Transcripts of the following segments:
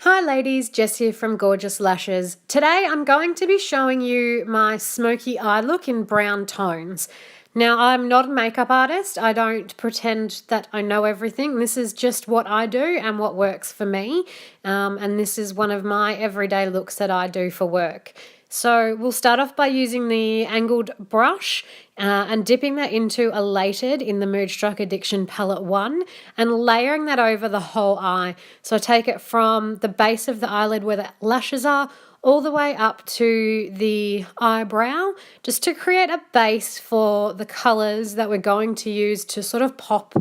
Hi ladies, Jess here from Gorjess Lashes. Today I'm going to be showing you my smoky eye look in brown tones. Now I'm not a makeup artist, I don't pretend that I know everything. This is just what I do and what works for me, and this is one of my everyday looks that I do for work. So we'll start off by using the angled brush and dipping that into Elated in the Moodstruck Addiction Palette 1 and layering that over the whole eye. So I take it from the base of the eyelid where the lashes are all the way up to the eyebrow, just to create a base for the colours that we're going to use to sort of pop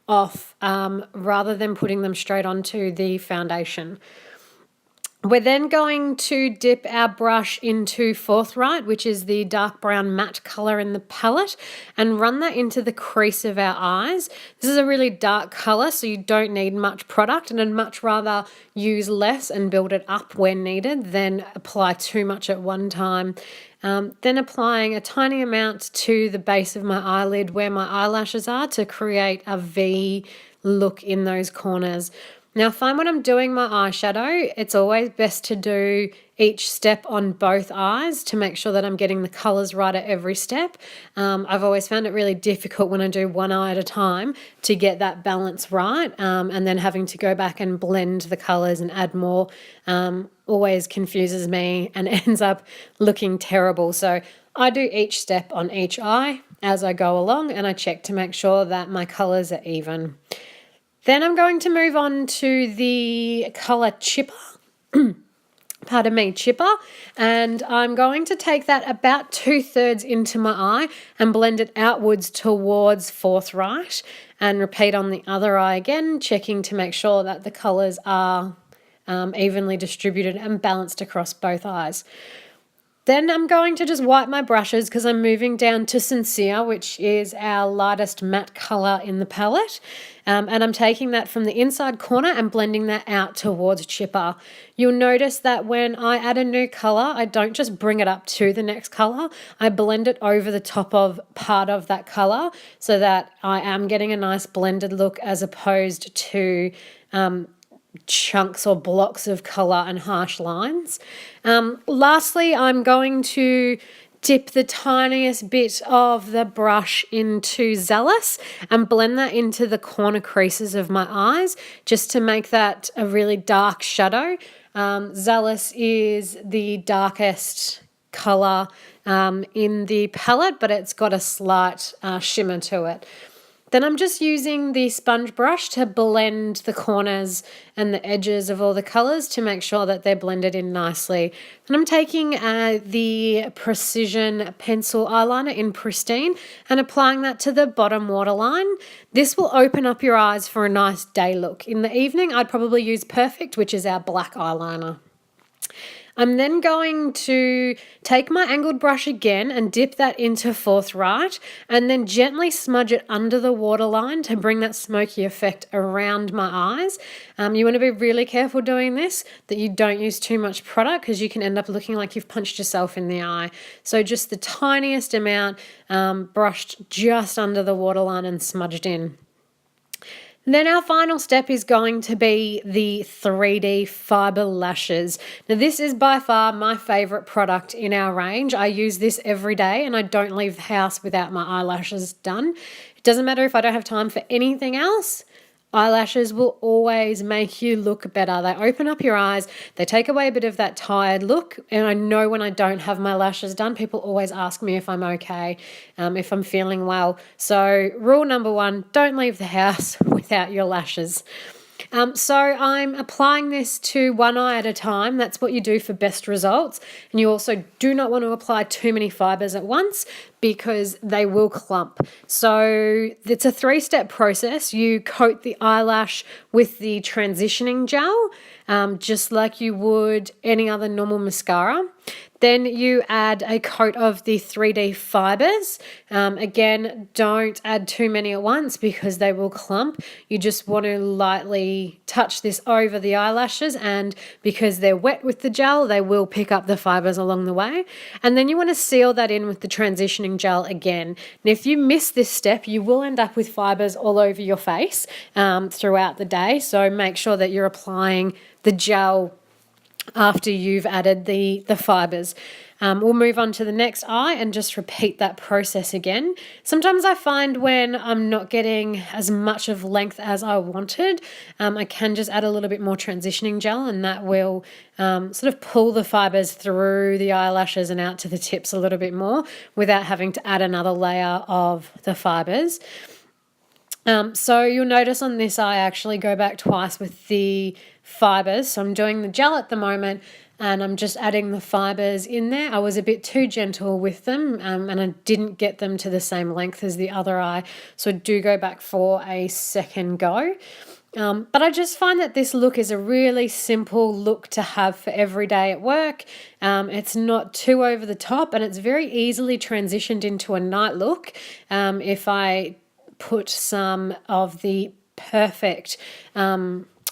off rather than putting them straight onto the foundation. We're then going to dip our brush into Forthright, which is the dark brown matte colour in the palette, and run that into the crease of our eyes. This is a really dark colour, so you don't need much product, and I'd much rather use less and build it up where needed than apply too much at one time. Then applying a tiny amount to the base of my eyelid where my eyelashes are to create a V look in those corners. Now, I find when I'm doing my eyeshadow, it's always best to do each step on both eyes to make sure that I'm getting the colours right at every step. I've always found it really difficult when I do one eye at a time to get that balance right, and then having to go back and blend the colours and add more always confuses me and ends up looking terrible. So I do each step on each eye as I go along, and I check to make sure that my colours are even. Then I'm going to move on to the colour Chipper, pardon me, Chipper, and I'm going to take that about 2/3 into my eye and blend it outwards towards Forthright, and repeat on the other eye again, checking to make sure that the colours are evenly distributed and balanced across both eyes. Then I'm going to just wipe my brushes because I'm moving down to Sincere, which is our lightest matte colour in the palette. And I'm taking that from the inside corner and blending that out towards Chipper. You'll notice that when I add a new colour, I don't just bring it up to the next colour. I blend it over the top of part of that colour so that I am getting a nice blended look as opposed to chunks or blocks of colour and harsh lines. Lastly, I'm going to dip the tiniest bit of the brush into Zealous and blend that into the corner creases of my eyes just to make that a really dark shadow. Zealous is the darkest colour in the palette, but it's got a slight shimmer to it. Then I'm just using the sponge brush to blend the corners and the edges of all the colours to make sure that they're blended in nicely. And I'm taking the Precision Pencil Eyeliner in Pristine and applying that to the bottom waterline. This will open up your eyes for a nice day look. In the evening, I'd probably use Perfect, which is our black eyeliner. I'm then going to take my angled brush again and dip that into Forthright and then gently smudge it under the waterline to bring that smoky effect around my eyes. You want to be really careful doing this, that you don't use too much product because you can end up looking like you've punched yourself in the eye. So just the tiniest amount brushed just under the waterline and smudged in. Then our final step is going to be the 3D fibre lashes. Now this is by far my favourite product in our range. I use this every day and I don't leave the house without my eyelashes done. It doesn't matter if I don't have time for anything else. Eyelashes will always make you look better. They open up your eyes, they take away a bit of that tired look, and I know when I don't have my lashes done, people always ask me if I'm okay, if I'm feeling well. So rule number 1, don't leave the house without your lashes. So I'm applying this to one eye at a time. That's what you do for best results. And you also do not want to apply too many fibres at once because they will clump. So it's a 3-step process. You coat the eyelash with the transitioning gel, just like you would any other normal mascara. Then you add a coat of the 3D fibers. Again, don't add too many at once because they will clump. You just want to lightly touch this over the eyelashes, and because they're wet with the gel, they will pick up the fibers along the way. And then you want to seal that in with the transitioning gel again. Now, if you miss this step, you will end up with fibers all over your face throughout the day. So make sure that you're applying the gel after you've added the fibers. We'll move on to the next eye and just repeat that process again. Sometimes I find when I'm not getting as much of length as I wanted, I can just add a little bit more transitioning gel, and that will sort of pull the fibers through the eyelashes and out to the tips a little bit more without having to add another layer of the fibers. So you'll notice on this eye I actually go back twice with the fibers. So I'm doing the gel at the moment and I'm just adding the fibers in there. I was a bit too gentle with them and I didn't get them to the same length as the other eye. So I do go back for a second go. But I just find that this look is a really simple look to have for every day at work. It's not too over the top and it's very easily transitioned into a night look. If I put some of the perfect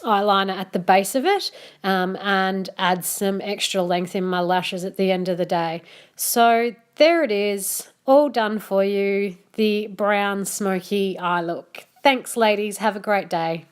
eyeliner at the base of it and add some extra length in my lashes at the end of the day. So there it is, all done for you, the brown smoky eye look. Thanks, ladies. Have a great day.